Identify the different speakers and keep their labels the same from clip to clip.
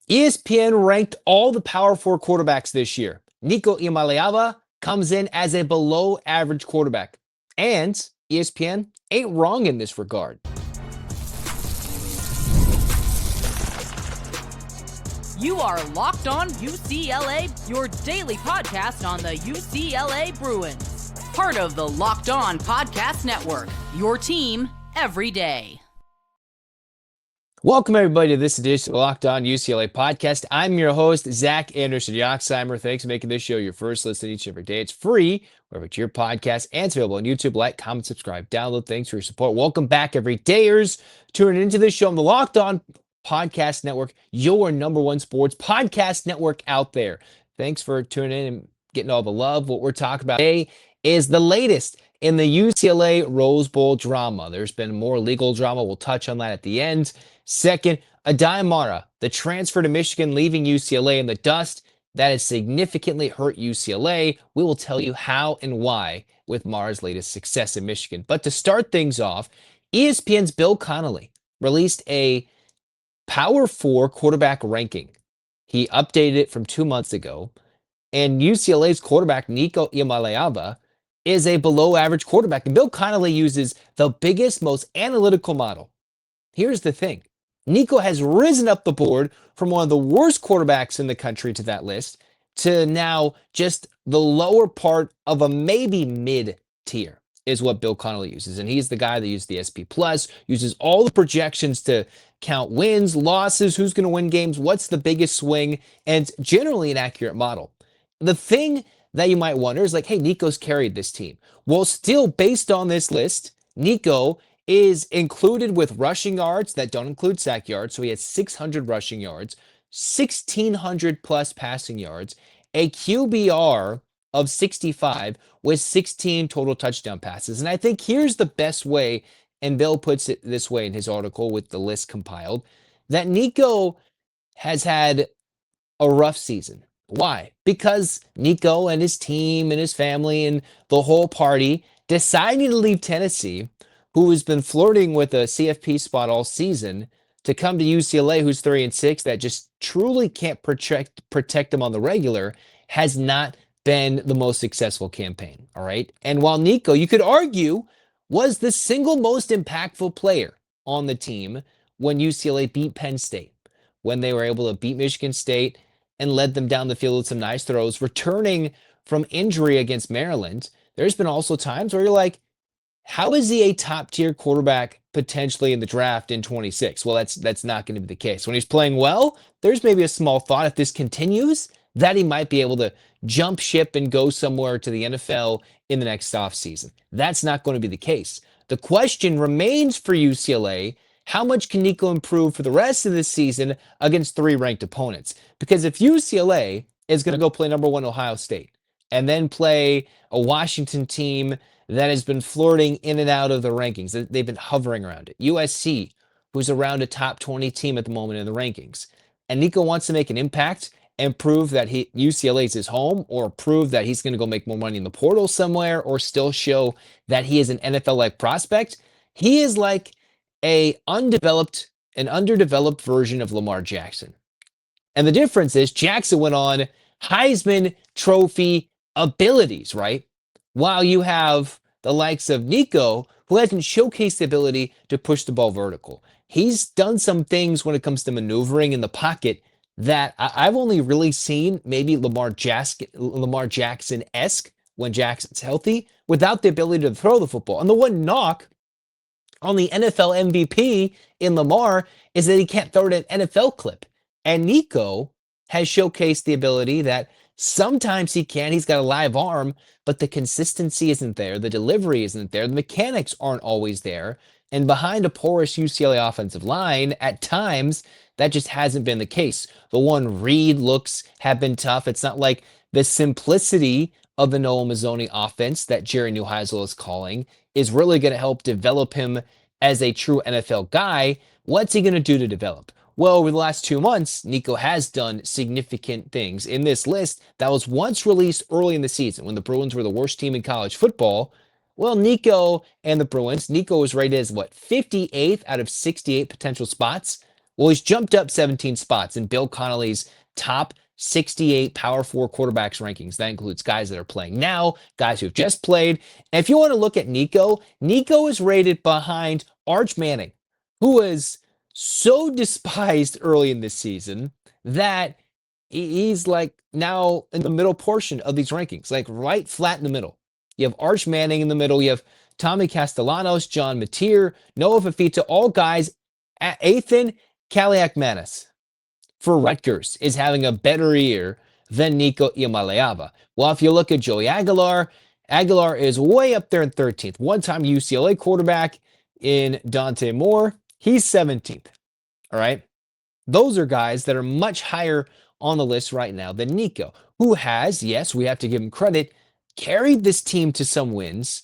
Speaker 1: ESPN ranked all the Power 4 quarterbacks this year. Nico Iamaleava comes in as a below average quarterback. And ESPN ain't wrong in this regard.
Speaker 2: You are Locked On UCLA, your daily podcast on the UCLA Bruins. Part of the Locked On Podcast Network, your team every day.
Speaker 1: Welcome, everybody, to this edition of the Locked On UCLA podcast. I'm your host, ZACH ANDERSON-YOXSIMER. Thanks for making this show your first listen each and every day. It's free wherever it's your podcast, and it's available on YouTube. Like, comment, subscribe, download. Thanks for your support. Welcome back, every dayers, tuning into this show on the Locked On Podcast Network, your number one sports podcast network out there. Thanks for tuning in and getting all the love. What we're talking about today is the latest in the UCLA Rose Bowl drama. There's been more legal drama. We'll touch on that at the end. Second, ADAY MARA, the transfer to Michigan, leaving UCLA in the dust. That has significantly hurt UCLA. We will tell you how and why with Mara's latest success in Michigan. But to start things off, ESPN's Bill Connolly released a Power 4 quarterback ranking. He updated it from 2 months ago, and UCLA's quarterback, Nico Iamaleava, is a below-average quarterback. And Bill Connolly uses the biggest, most analytical model. Here's the thing. Nico has risen up the board from one of the worst quarterbacks in the country to that list to now just the lower part of a maybe mid-tier is what Bill Connolly uses. And he's the guy that uses the SP+, uses all the projections to count wins, losses, who's going to win games, what's the biggest swing, and it's generally an accurate model. The thing that you might wonder is like, hey, Nico's carried this team. Well, still based on this list, Nico is included with rushing yards that don't include sack yards. So he has 600 rushing yards, 1,600 plus passing yards, a QBR of 65 with 16 total touchdown passes. And I think here's the best way, and Bill puts it this way in his article with the list compiled, that Nico has had a rough season. Why? Because Nico and his team and his family and the whole party decided to leave Tennessee, who has been flirting with a CFP spot all season, to come to UCLA, who's 3-6, that just truly can't protect them on the regular, has not been the most successful campaign, all right? And while Nico, you could argue, was the single most impactful player on the team when UCLA beat Penn State, when they were able to beat Michigan State and led them down the field with some nice throws, returning from injury against Maryland, there's been also times where you're like, how is he a top-tier quarterback potentially in the draft in 26? Well, that's not going to be the case. When he's playing well, there's maybe a small thought, if this continues, that he might be able to jump ship and go somewhere to the NFL in the next offseason. That's not going to be the case. The question remains for UCLA, how much can Nico improve for the rest of this season against 3 ranked opponents? Because if UCLA is going to go play number 1 Ohio State and then play a Washington team that has been flirting in and out of the rankings, they've been hovering around it, USC, who's around a top 20 team at the moment in the rankings, and Nico wants to make an impact and prove that UCLA is his home, or prove that he's going to go make more money in the portal somewhere, or still show that he is an NFL-like prospect, he is like an underdeveloped version of Lamar Jackson. And the difference is Jackson went on Heisman Trophy abilities, right? While you have the likes of Nico, who hasn't showcased the ability to push the ball vertical. He's done some things when it comes to maneuvering in the pocket that I've only really seen maybe Lamar Jackson-esque when Jackson's healthy, without the ability to throw the football. And the one knock on the NFL MVP in Lamar is that he can't throw it an NFL clip. And Nico has showcased the ability that sometimes he can. He's got a live arm, but the consistency isn't there. The delivery isn't there. The mechanics aren't always there. And behind a porous UCLA offensive line, at times, that just hasn't been the case. The one read looks have been tough. It's not like the simplicity of the Noah Mazzoni offense that Jerry Neuheisel is calling is really going to help develop him as a true NFL guy. What's he going to do to develop? Well, over the last 2 months, Nico has done significant things. In this list that was once released early in the season when the Bruins were the worst team in college football, well, Nico and the Bruins, Nico was rated as, 58th out of 68 potential spots. Well, he's jumped up 17 spots in Bill Connolly's top 68 Power 4 quarterbacks rankings. That includes guys that are playing now, guys who've just played. And if you want to look at Nico, Nico is rated behind Arch Manning, who was so despised early in this season that he's like now in the middle portion of these rankings, like right flat in the middle. You have Arch Manning in the middle. You have Tommy Castellanos, John Mateer, Noah Fafita, all guys at Ethan Kaliakmanis for Rutgers is having a better year than Nico Iamaleava. Well, if you look at Joey Aguilar, Aguilar is way up there in 13th. One-time UCLA quarterback in Dante Moore, he's 17th. All right? Those are guys that are much higher on the list right now than Nico, who has, yes, we have to give him credit, carried this team to some wins.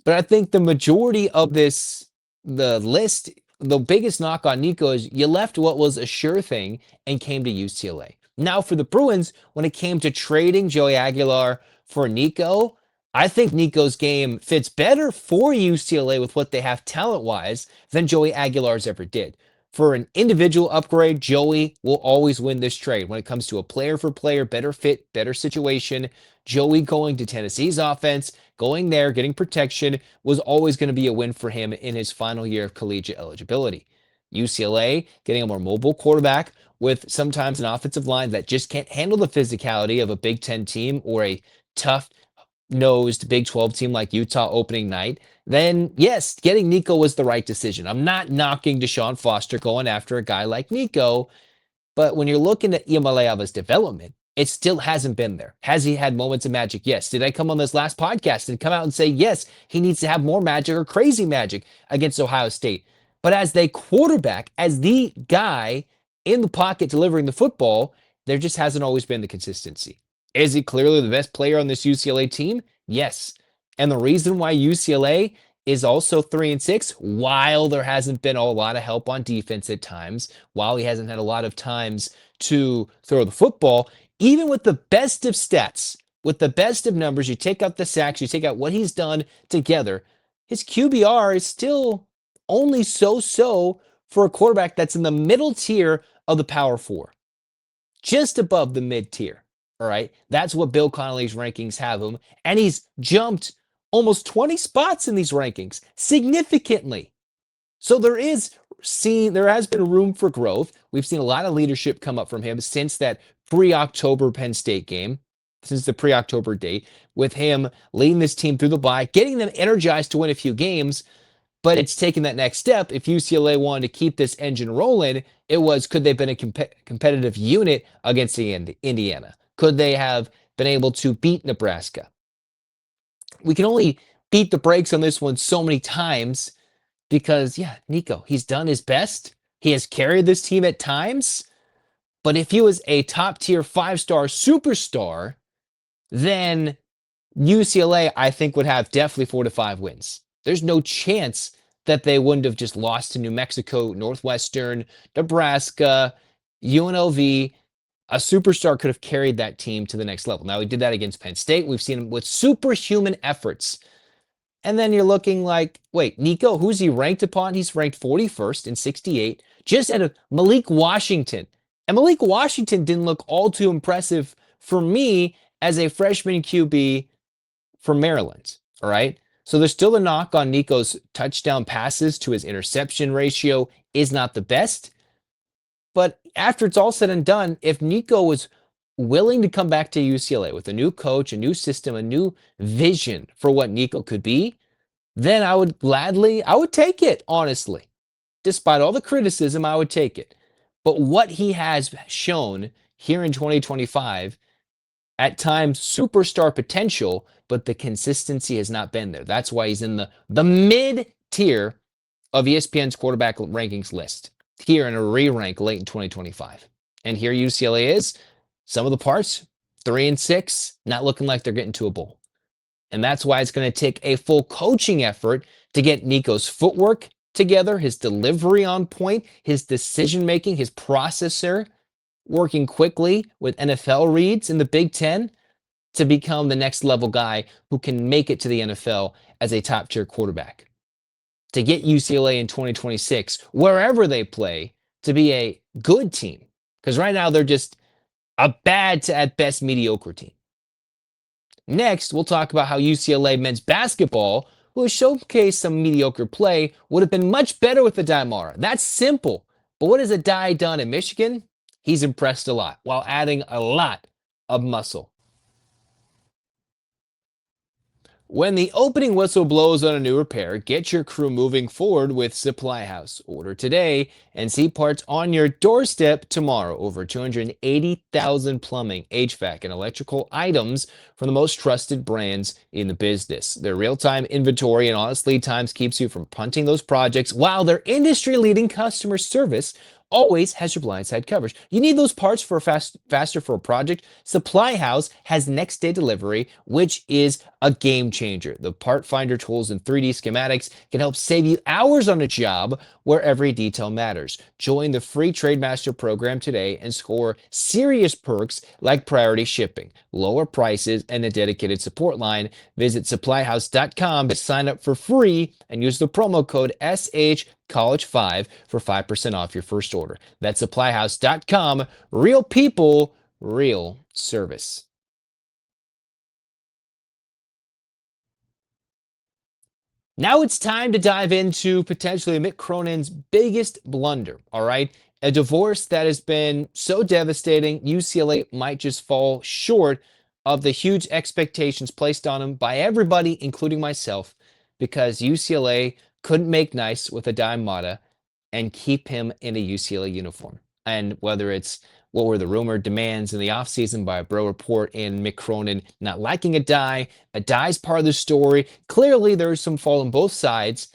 Speaker 1: But I think the majority of the list, the biggest knock on Nico is you left what was a sure thing and came to UCLA. Now for the Bruins, when it came to trading Joey Aguilar for Nico, I think Nico's game fits better for UCLA with what they have talent-wise than Joey Aguilar's ever did. For an individual upgrade, Joey will always win this trade. When it comes to a player-for-player, better fit, better situation, Joey going to Tennessee's offense, going there, getting protection, was always going to be a win for him in his final year of collegiate eligibility. UCLA getting a more mobile quarterback with sometimes an offensive line that just can't handle the physicality of a Big Ten team or a tough-nosed Big 12 team like Utah opening night, then yes, getting Nico was the right decision. I'm not knocking Deshaun Foster going after a guy like Nico, but when you're looking at Iamaleava's development, it still hasn't been there. Has he had moments of magic? Yes. Did I come on this last podcast and come out and say, yes, he needs to have more magic or crazy magic against Ohio State? But as the quarterback, as the guy in the pocket delivering the football, there just hasn't always been the consistency. Is he clearly the best player on this UCLA team? Yes. And the reason why UCLA is also 3-6, while there hasn't been a lot of help on defense at times, while he hasn't had a lot of times to throw the football, even with the best of stats, with the best of numbers, you take out the sacks, you take out what he's done together, his QBR is still only so-so for a quarterback that's in the middle tier of the Power 4, just above the mid-tier. All right, that's what Bill Connolly's rankings have him, and he's jumped almost 20 spots in these rankings, significantly. So there has been room for growth. We've seen a lot of leadership come up from him since that pre-October Penn State game, since the pre-October date, with him leading this team through the bye, getting them energized to win a few games. But it's taken that next step. If UCLA wanted to keep this engine rolling, it was, could they have been a competitive unit against Indiana? Could they have been able to beat Nebraska? We can only beat the brakes on this one so many times because, yeah, Nico, he's done his best. He has carried this team at times. But if he was a top-tier 5-star superstar, then UCLA, I think, would have definitely 4 to 5 wins. There's no chance that they wouldn't have just lost to New Mexico, Northwestern, Nebraska, UNLV. A superstar could have carried that team to the next level. Now, he did that against Penn State. We've seen him with superhuman efforts. And then you're looking like, wait, Nico, who's he ranked upon? He's ranked 41st in 68, just out of Malik Washington. And Malik Washington didn't look all too impressive for me as a freshman QB for Maryland, all right? So there's still a knock on Nico's touchdown passes to his interception ratio is not the best. But after it's all said and done, if Nico was willing to come back to UCLA with a new coach, a new system, a new vision for what Nico could be, then I would take it, honestly. Despite all the criticism, I would take it. But what he has shown here in 2025, at times superstar potential, but the consistency has not been there. That's why he's in the mid-tier of ESPN's quarterback rankings list, here in a re-rank late in 2025. And here UCLA is, some of the parts, 3-6, not looking like they're getting to a bowl. And that's why it's going to take a full coaching effort to get Nico's footwork together, his delivery on point, his decision-making, his processor, working quickly with NFL reads in the Big Ten to become the next level guy who can make it to the NFL as a top-tier quarterback. To get UCLA in 2026, wherever they play, to be a good team. Because right now they're just a bad to at best mediocre team. Next, we'll talk about how UCLA men's basketball, who has showcased some mediocre play, would have been much better with ADAY MARA. That's simple. But what has ADAY done in Michigan? He's impressed a lot while adding a lot of muscle. When the opening whistle blows on a new repair, get your crew moving forward with Supply House. Order today and see parts on your doorstep tomorrow. Over 280,000 plumbing, HVAC, and electrical items from the most trusted brands in the business. Their real-time inventory and honest lead times keeps you from punting those projects, while their industry-leading customer service always has your blindside coverage. You need those parts for faster for a project? Supply House has next day delivery, which is a game changer. The part finder tools and 3D schematics can help save you hours on a job where every detail matters. Join the free Trademaster program today and score serious perks like priority shipping, lower prices, and a dedicated support line. Visit supplyhouse.com to sign up for free and use the promo code SHCollege5 for 5% off your first order. That's supplyhouse.com. Real people, real service. Now it's time to dive into potentially MICK Cronin's biggest blunder, all right? A divorce that has been so devastating, UCLA might just fall short of the huge expectations placed on him by everybody, including myself, because UCLA couldn't make nice with ADAY MARA and keep him in a UCLA uniform. And whether it's what were the rumored demands in the offseason by a Bro Report and MICK Cronin not liking ADAY's part of the story. Clearly, there's some fault on both sides.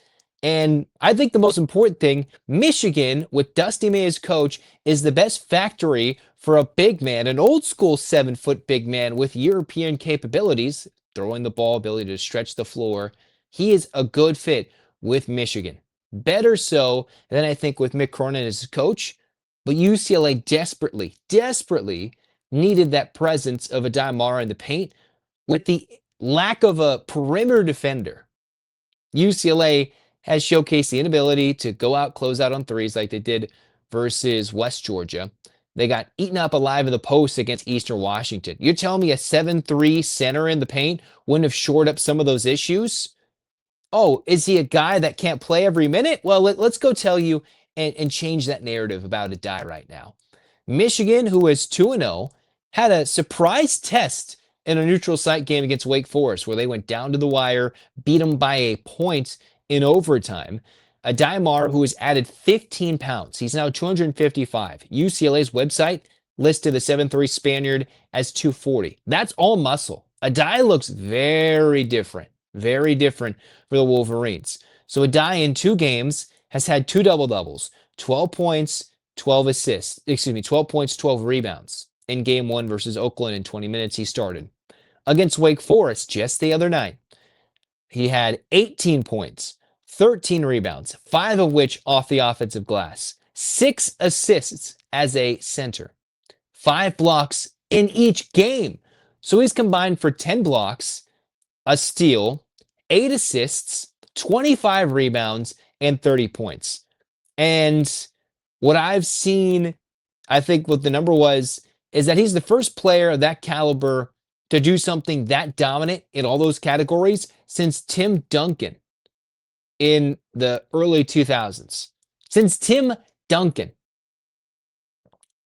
Speaker 1: And I think the most important thing, Michigan, with Dusty May as coach, is the best factory for a big man, an old school 7-foot big man with European capabilities, throwing the ball, ability to stretch the floor. He is a good fit with Michigan. Better so than I think with MICK Cronin as coach. But UCLA desperately needed that presence of ADAY MARA in the paint. With the lack of a perimeter defender, UCLA has showcased the inability to go out, close out on threes like they did versus West Georgia. They got eaten up alive in the post against Eastern Washington. You're telling me a 7-3 center in the paint wouldn't have shored up some of those issues? Oh, is he a guy that can't play every minute? Well, let's go tell you and change that narrative about ADAY right now. Michigan, who is 2-0, had a surprise test in a neutral site game against Wake Forest, where they went down to the wire, beat them by a point in overtime. ADAY MARA, who has added 15 pounds. He's now 255. UCLA's website listed the 7'3 Spaniard as 240. That's all muscle. ADAY looks very different for the Wolverines. So ADAY in 2 games has had 2 double-doubles, 12 points, 12 assists, 12 points, 12 rebounds in game 1 versus Oakland in 20 minutes he started. Against Wake Forest just the other night, he had 18 points, 13 rebounds, 5 of which off the offensive glass, 6 assists as a center, 5 blocks in each game. So he's combined for 10 blocks, a steal, 8 assists, 25 rebounds, and 30 points. And what I've seen, I think what the number was, is that he's the first player of that caliber to do something that dominant in all those categories since Tim Duncan in the early 2000s. Since Tim Duncan.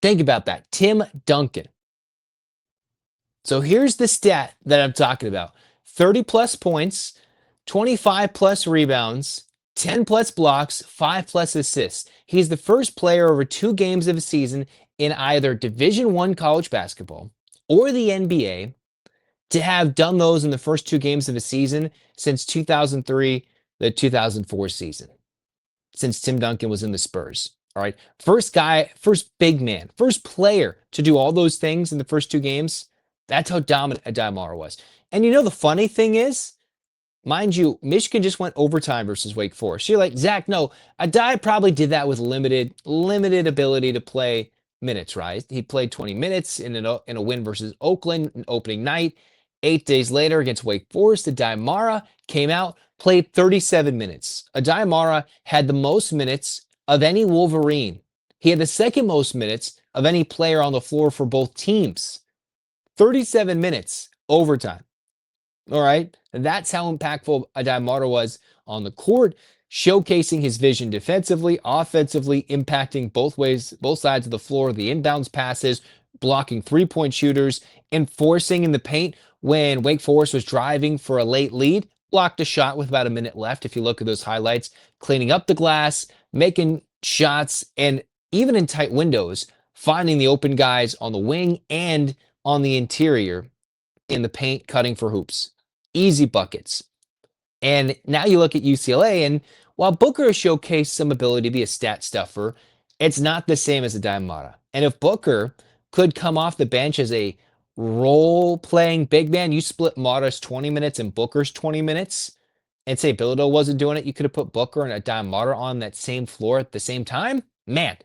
Speaker 1: Think about that. Tim Duncan. So here's the stat that I'm talking about. 30 plus points, 25 plus rebounds, 10 plus blocks, 5 plus assists. He's the first player over 2 games of a season in either Division I college basketball or the NBA to have done those in the first 2 games of a season since 2003, the 2004 season, since Tim Duncan was in the Spurs. All right. First guy, first big man, first player to do all those things in the first 2 games. That's how dominant ADAY MARA was. And you know, the funny thing is, mind you, Michigan just went overtime versus Wake Forest. You're like, Zach, no, ADAY probably did that with limited ability to play minutes, right? He played 20 minutes in a win versus Oakland in opening night. 8 days later against Wake Forest, ADAY MARA came out, played 37 minutes. ADAY MARA had the most minutes of any Wolverine He had the second most minutes of any player on the floor for both teams. 37 minutes overtime. All right. And that's how impactful ADAY MARA was on the court, showcasing his vision defensively, offensively, impacting both ways, both sides of the floor, the inbounds passes, blocking three-point shooters, enforcing in the paint when Wake Forest was driving for a late lead, blocked a shot with about a minute left. If you look at those highlights, cleaning up the glass, making shots, and even in tight windows, finding the open guys on the wing and on the interior in the paint, cutting for hoops. Easy buckets. And now you look at UCLA, and while Booker has showcased some ability to be a stat stuffer, it's not the same as ADAY MARA. And if Booker could come off the bench as a role-playing big man, you split Mara's 20 minutes and Booker's 20 minutes, and say Bilodeau wasn't doing it, you could have put Booker and ADAY MARA on that same floor at the same time. Man,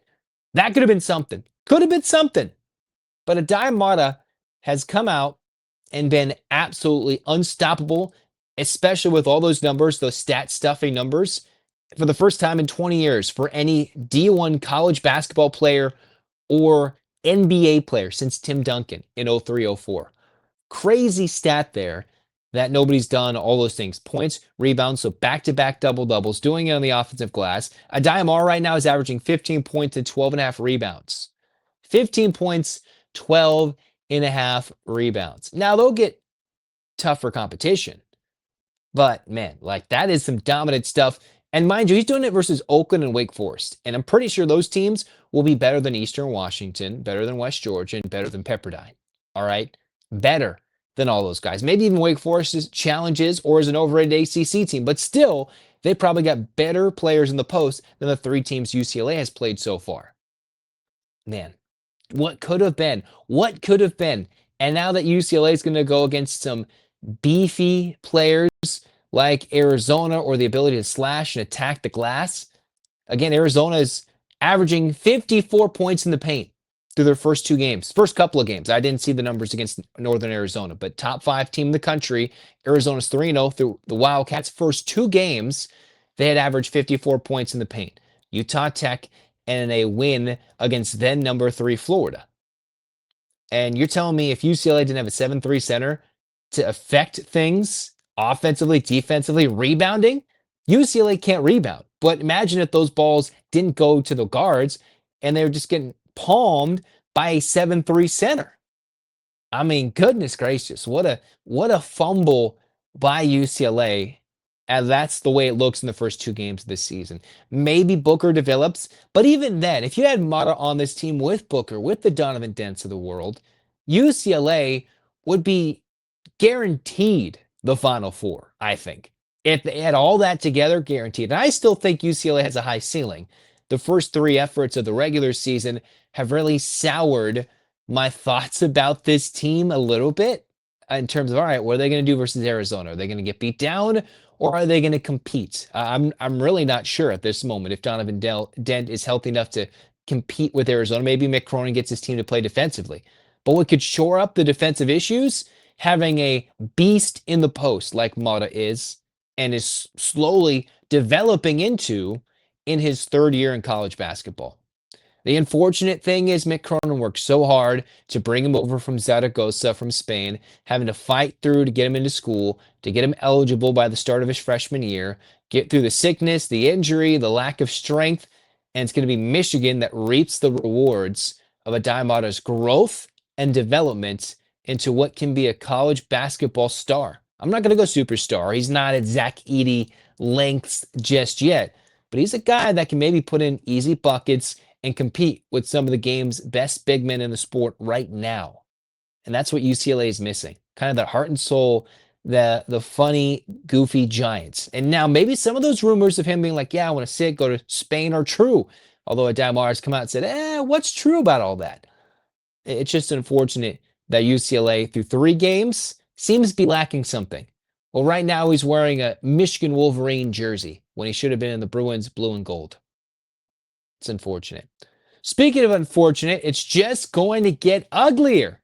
Speaker 1: that could have been something. Could have been something. But ADAY MARA has come out and been absolutely unstoppable, especially with all those numbers, those stat stuffing numbers, for the first time in 20 years for any D1 college basketball player or NBA player since Tim Duncan in 03-04. Crazy stat there that nobody's done all those things. Points, rebounds, so back-to-back double-doubles, doing it on the offensive glass. ADAY MARA right now is averaging 15 points and 12.5 rebounds. 15 points, 12.5 rebounds. Now, they'll get tougher competition. But, man, like, that is some dominant stuff. And mind you, he's doing it versus Oakland and Wake Forest. And I'm pretty sure those teams will be better than Eastern Washington, better than West Georgia, and better than Pepperdine. All right? Better than all those guys. Maybe even Wake Forest's challenges or as an overrated ACC team. But still, they probably got better players in the post than the three teams UCLA has played so far. Man, what could have been? What could have been? And now that UCLA is going to go against some beefy players like Arizona or the ability to slash and attack the glass. Again, Arizona is averaging 54 points in the paint through their first two games, first couple of games. I didn't see the numbers against Northern Arizona, but top 5 team in the country. Arizona's 3-0 through the Wildcats' first two games. They had averaged 54 points in the paint. Utah Tech and a win against then number 3 Florida. And you're telling me if UCLA didn't have a 7-3 center to affect things offensively, defensively, rebounding, UCLA can't rebound. But imagine if those balls didn't go to the guards and they were just getting palmed by a 7-3 center. I mean, goodness gracious, what a fumble by UCLA. And that's the way it looks in the first two games of this season. Maybe Booker develops, but even then, if you had Mara on this team with Booker, with the Donovan Dents of the world, UCLA would be guaranteed the Final Four, I think. If they had all that together, guaranteed. And I still think UCLA has a high ceiling. The first 3 efforts of the regular season have really soured my thoughts about this team a little bit in terms of, all right, what are they going to do versus Arizona? Are they going to get beat down or are they going to compete? I'm really not sure at this moment if Donovan Dent is healthy enough to compete with Arizona. Maybe MICK CRONIN gets his team to play defensively. But what could shore up the defensive issues? Having a beast in the post like Mara is and is slowly developing into in his third year in college basketball. The unfortunate thing is MICK CRONIN worked so hard to bring him over from Zaragoza from Spain, having to fight through to get him into school, to get him eligible by the start of his freshman year, get through the sickness, the injury, the lack of strength, and it's going to be Michigan that reaps the rewards of ADAY MARA's growth and development into what can be a college basketball star. I'm not going to go superstar. He's not at Zach Edey lengths just yet, but he's a guy that can maybe put in easy buckets and compete with some of the game's best big men in the sport right now. And that's what UCLA is missing. Kind of that heart and soul, the funny, goofy Giants. And now maybe some of those rumors of him being like, yeah, I want to go to Spain are true. Although ADAY MARA has come out and said, what's true about all that? It's just unfortunate that UCLA, through 3 games, seems to be lacking something. Well, right now he's wearing a Michigan Wolverine jersey when he should have been in the Bruins blue and gold. It's unfortunate. Speaking of unfortunate, it's just going to get uglier.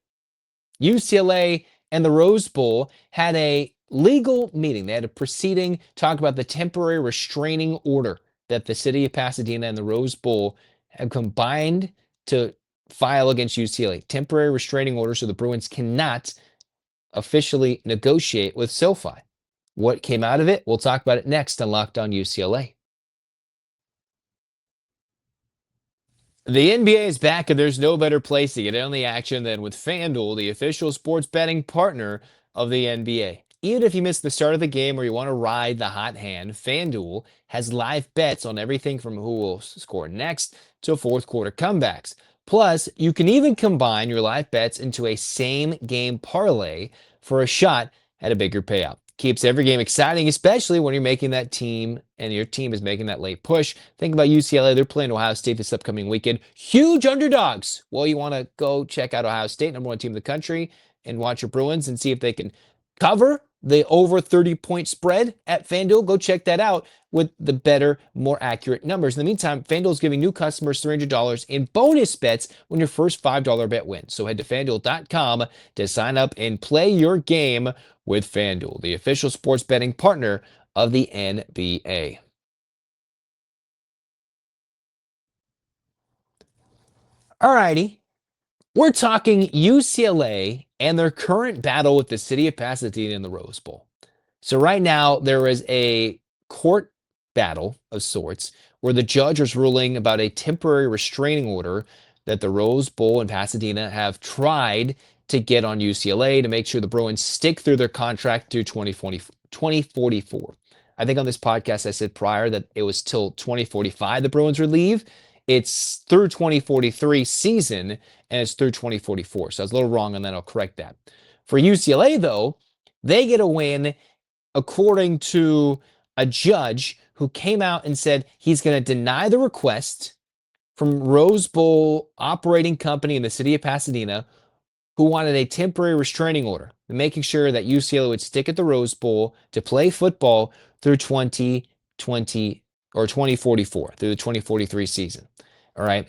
Speaker 1: UCLA and the Rose Bowl had a legal meeting. They had a proceeding talk about the temporary restraining order that the city of Pasadena and the Rose Bowl have combined to file against UCLA. Temporary restraining order so the Bruins cannot officially negotiate with SoFi. What came out of it? We'll talk about it next on Locked On UCLA. The NBA is back, and there's no better place to get in on the action than with FanDuel, the official sports betting partner of the NBA. Even if you missed the start of the game or you want to ride the hot hand, FanDuel has live bets on everything from who will score next to fourth quarter comebacks. Plus, you can even combine your live bets into a same game parlay for a shot at a bigger payout. Keeps every game exciting, especially when you're making that team and your team is making that late push. Think about UCLA. They're playing Ohio State this upcoming weekend. Huge underdogs. Well, you want to go check out Ohio State, number one team in the country, and watch your Bruins and see if they can cover the over 30-point spread at FanDuel. Go check that out with the better, more accurate numbers. In the meantime, FanDuel is giving new customers $300 in bonus bets when your first $5 bet wins. So head to FanDuel.com to sign up and play your game with FanDuel, the official sports betting partner of the NBA. All righty. We're talking UCLA and their current battle with the city of Pasadena in the Rose Bowl. So right now there is a court battle of sorts where the judge is ruling about a temporary restraining order that the Rose Bowl in Pasadena have tried to get on UCLA to make sure the Bruins stick through their contract through 2044. I think on this podcast I said prior that it was till 2045 the Bruins would leave. It's through 2043 season, and it's through 2044. So I was a little wrong on that. I'll correct that. For UCLA, though, they get a win according to a judge who came out and said he's going to deny the request from Rose Bowl operating company in the city of Pasadena who wanted a temporary restraining order, making sure that UCLA would stick at the Rose Bowl to play football through 2020 or 2044, through the 2043 season. All right.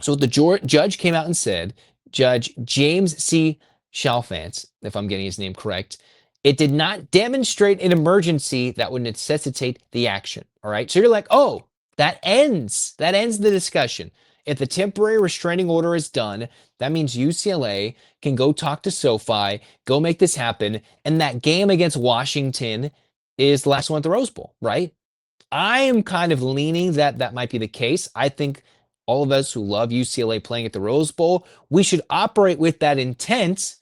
Speaker 1: So the judge came out and said, Judge James C. CHALFANT, if I'm getting his name correct, it did not demonstrate an emergency that would necessitate the action. All right. So you're like, oh, that ends the discussion. If the temporary restraining order is done, that means UCLA can go talk to SoFi, go make this happen, and that game against Washington is the last one at the Rose Bowl, right? I am kind of leaning that that might be the case. I think all of us who love UCLA playing at the Rose Bowl, we should operate with that intent,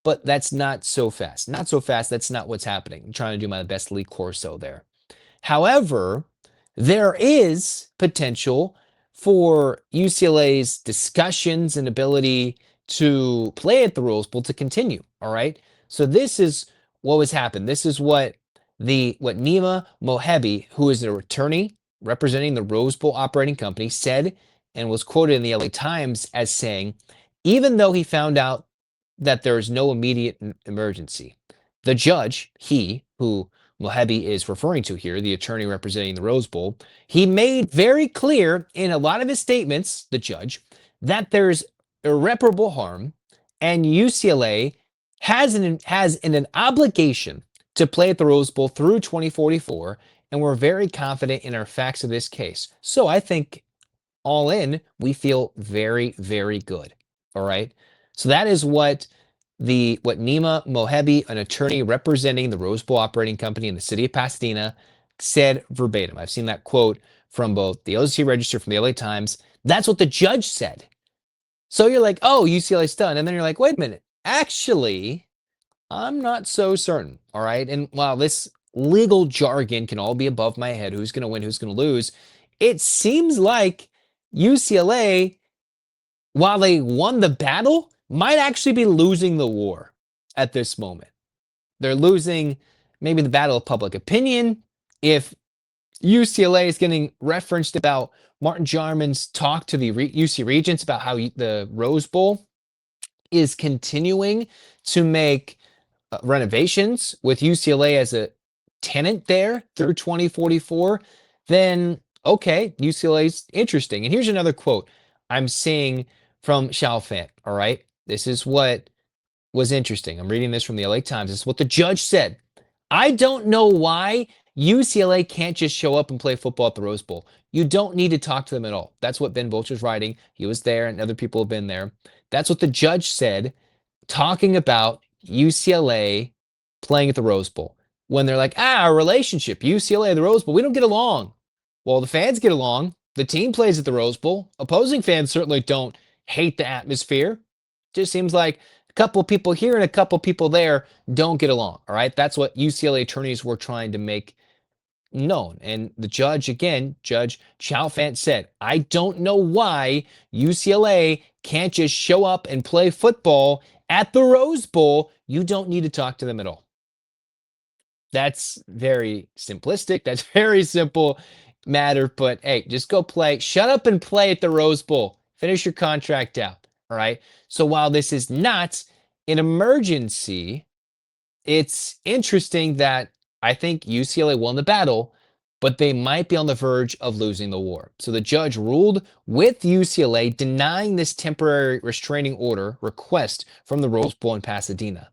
Speaker 1: but that's not so fast. Not so fast. That's not what's happening. I'm trying to do my best Lee Corso there. However, there is potential for UCLA's discussions and ability to play at the Rose Bowl to continue. All right. So this is what was happened. This is what Nima Mohebi, who is an attorney representing the Rose Bowl operating company, said and was quoted in the LA Times as saying, even though he found out that there is no immediate emergency, the judge, who Mohebi is referring to here, the attorney representing the Rose Bowl, he made very clear in a lot of his statements, the judge, that there's irreparable harm and UCLA has an obligation to play at the Rose Bowl through 2044, and we're very confident in our facts of this case. So I think all in, we feel very, very good. All right. So that is what Nima Mohebi, an attorney representing the Rose Bowl operating company in the city of Pasadena, said verbatim. I've seen that quote from both the OC Register, from the LA Times. That's what the judge said. So you're like, oh, UCLA's done. And then you're like, wait a minute. Actually, I'm not so certain. All right. And while this legal jargon can all be above my head, who's going to win, who's going to lose, it seems like UCLA, while they won the battle, might actually be losing the war at this moment. They're losing maybe the battle of public opinion. If UCLA is getting referenced about Martin Jarman's talk to the UC Regents about how the Rose Bowl is continuing to make renovations with UCLA as a tenant there through 2044, then okay, UCLA's interesting. And here's another quote I'm seeing from CHALFANT, all right? This is what was interesting. I'm reading this from the LA Times. This is what the judge said. I don't know why UCLA can't just show up and play football at the Rose Bowl. You don't need to talk to them at all. That's what Ben Bolcher's writing. He was there and other people have been there. That's what the judge said, talking about UCLA playing at the Rose Bowl. When they're like, our relationship, UCLA, the Rose Bowl, we don't get along. Well, the fans get along. The team plays at the Rose Bowl. Opposing fans certainly don't hate the atmosphere. Just seems like a couple people here and a couple people there don't get along. All right. That's what UCLA attorneys were trying to make known. And the judge, again, Judge CHALFANT said, I don't know why UCLA can't just show up and play football at the Rose Bowl. You don't need to talk to them at all. That's very simplistic. That's very simple matter. But hey, just go play. Shut up and play at the Rose Bowl. Finish your contract out. All right. So while this is not an emergency, it's interesting that I think UCLA won the battle, but they might be on the verge of losing the war. So the judge ruled with UCLA denying this temporary restraining order request from the Rose Bowl in Pasadena.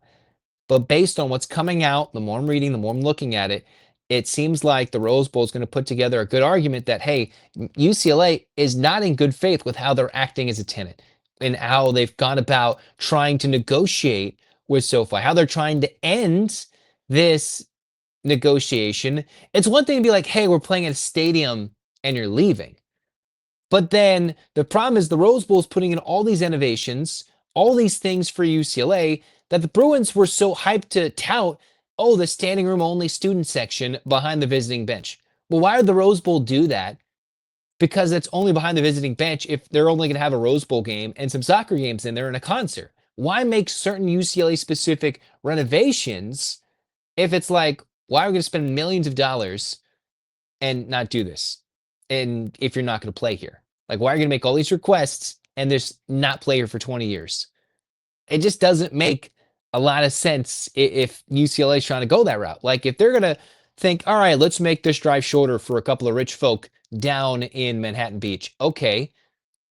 Speaker 1: But based on what's coming out, the more I'm reading, the more I'm looking at it, it seems like the Rose Bowl is going to put together a good argument that, hey, UCLA is not in good faith with how they're acting as a tenant and how they've gone about trying to negotiate with SoFi, how they're trying to end this negotiation. It's one thing to be like, hey, we're playing at a stadium and you're leaving. But then the problem is the Rose Bowl is putting in all these innovations, all these things for UCLA that the Bruins were so hyped to tout, oh, the standing room only student section behind the visiting bench. Well, why would the Rose Bowl do that? Because it's only behind the visiting bench if they're only going to have a Rose Bowl game and some soccer games in there and a concert. Why make certain UCLA specific renovations if it's like, why are we going to spend millions of dollars and not do this? And if you're not going to play here, like, why are you going to make all these requests and there's not play here for 20 years? It just doesn't make a lot of sense if UCLA is trying to go that route. Like, if they're going to think, all right, let's make this drive shorter for a couple of rich folk down in Manhattan Beach. Okay.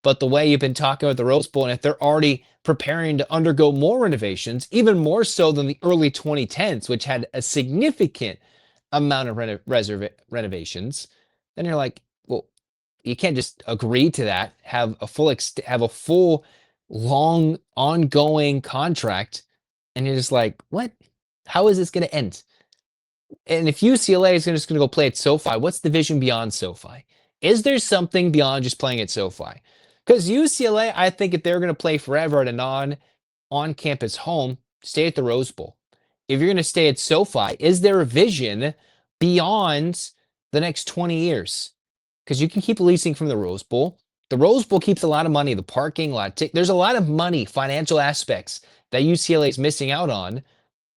Speaker 1: But the way you've been talking about the Rose Bowl, and if they're already preparing to undergo more renovations, even more so than the early 2010s, which had a significant amount of renovations, then you're like, well, you can't just agree to that, have a full long ongoing contract, and you're just like, what? How is this going to end? And if UCLA is just going to go play at SoFi, what's the vision beyond SoFi? Is there something beyond just playing at SoFi? Because UCLA, I think if they're going to play forever at a on-campus home, stay at the Rose Bowl. If you're going to stay at SoFi, is there a vision beyond the next 20 years? Because you can keep leasing from the Rose Bowl. The Rose Bowl keeps a lot of money, the parking lot. There's a lot of money, financial aspects that UCLA is missing out on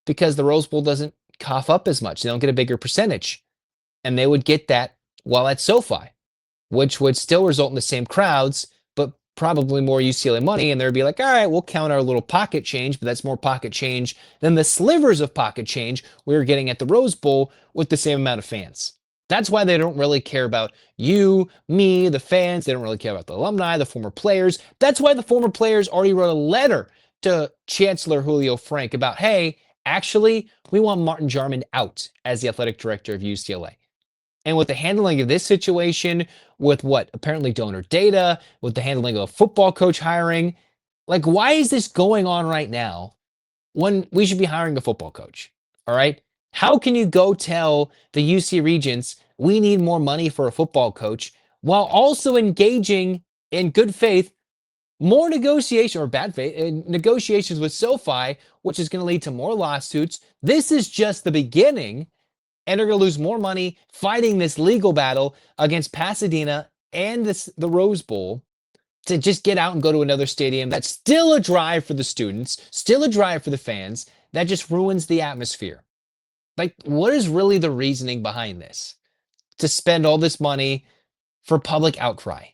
Speaker 1: because the Rose Bowl doesn't cough up as much. They don't get a bigger percentage. And they would get that while at SoFi, which would still result in the same crowds, but probably more UCLA money. And they'd be like, all right, we'll count our little pocket change, but that's more pocket change than the slivers of pocket change we were getting at the Rose Bowl with the same amount of fans. That's why they don't really care about you, me, the fans. They don't really care about the alumni, the former players. That's why the former players already wrote a letter to Chancellor Julio Frank about, hey, actually, we want Martin Jarmond out as the athletic director of UCLA. And with the handling of this situation, with what apparently donor data, with the handling of a football coach hiring, like, why is this going on right now when we should be hiring a football coach? All right. How can you go tell the UC Regents we need more money for a football coach while also engaging in good faith, more negotiation or bad faith negotiations with SoFi, which is going to lead to more lawsuits? This is just the beginning. And they're going to lose more money fighting this legal battle against Pasadena and the Rose Bowl to just get out and go to another stadium that's still a drive for the students, still a drive for the fans, that just ruins the atmosphere. Like, what is really the reasoning behind this? To spend all this money for public outcry.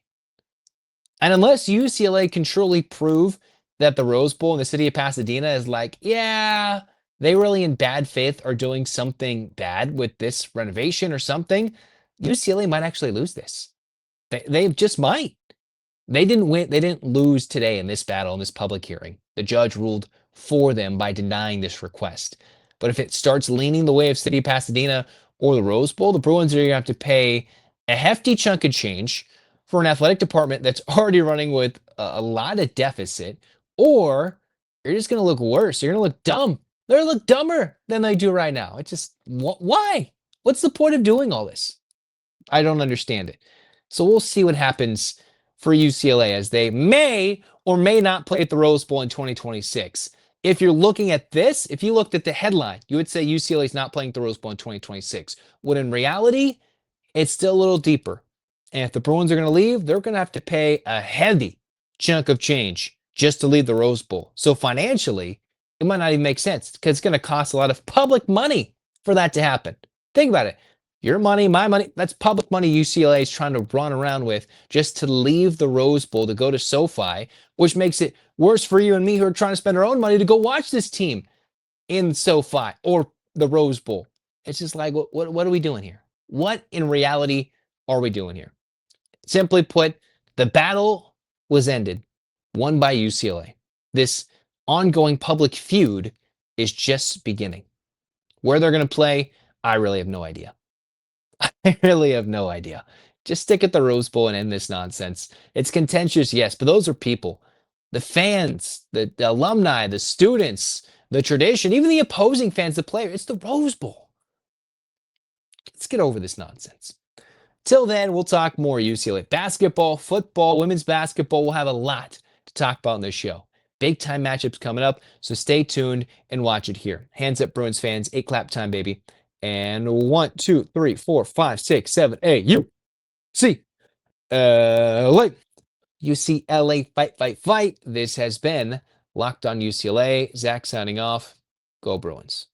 Speaker 1: And unless UCLA can truly prove that the Rose Bowl in the city of Pasadena is like, yeah, they really in bad faith are doing something bad with this renovation or something, UCLA might actually lose this. They just might. They didn't win. They didn't lose today in this battle, in this public hearing. The judge ruled for them by denying this request. But if it starts leaning the way of City of Pasadena, or the Rose Bowl, the Bruins are going to have to pay a hefty chunk of change for an athletic department that's already running with a lot of deficit, or you're just going to look worse. You're going to look dumb. They're going to look dumber than they do right now. It's just, why? What's the point of doing all this? I don't understand it. So we'll see what happens for UCLA as they may or may not play at the Rose Bowl in 2026. If you're looking at this, if you looked at the headline, you would say UCLA is not playing at the Rose Bowl in 2026. When in reality, it's still a little deeper. And if the Bruins are going to leave, they're going to have to pay a heavy chunk of change just to leave the Rose Bowl. So financially, it might not even make sense because it's going to cost a lot of public money for that to happen. Think about it. Your money, my money, that's public money UCLA is trying to run around with just to leave the Rose Bowl to go to SoFi, which makes it worse for you and me who are trying to spend our own money to go watch this team in SoFi or the Rose Bowl. It's just like, what are we doing here? What in reality are we doing here? Simply put, the battle was ended, won by UCLA. This ongoing public feud is just beginning. Where they're going to play, I really have no idea. I really have no idea. Just stick at the Rose Bowl and end this nonsense. It's contentious, yes, but those are people. The fans, the alumni, the students, the tradition, even the opposing fans, the player. It's the Rose Bowl. Let's get over this nonsense. Till then, we'll talk more UCLA basketball, football, women's basketball. We'll have a lot to talk about in this show. Big time matchups coming up, so stay tuned and watch it here. Hands up, Bruins fans. 8 clap time, baby. And 1, 2, 3, 4, 5, 6, 7, 8. UCLA. UCLA fight, fight, fight. This has been Locked on UCLA. Zach signing off. Go Bruins.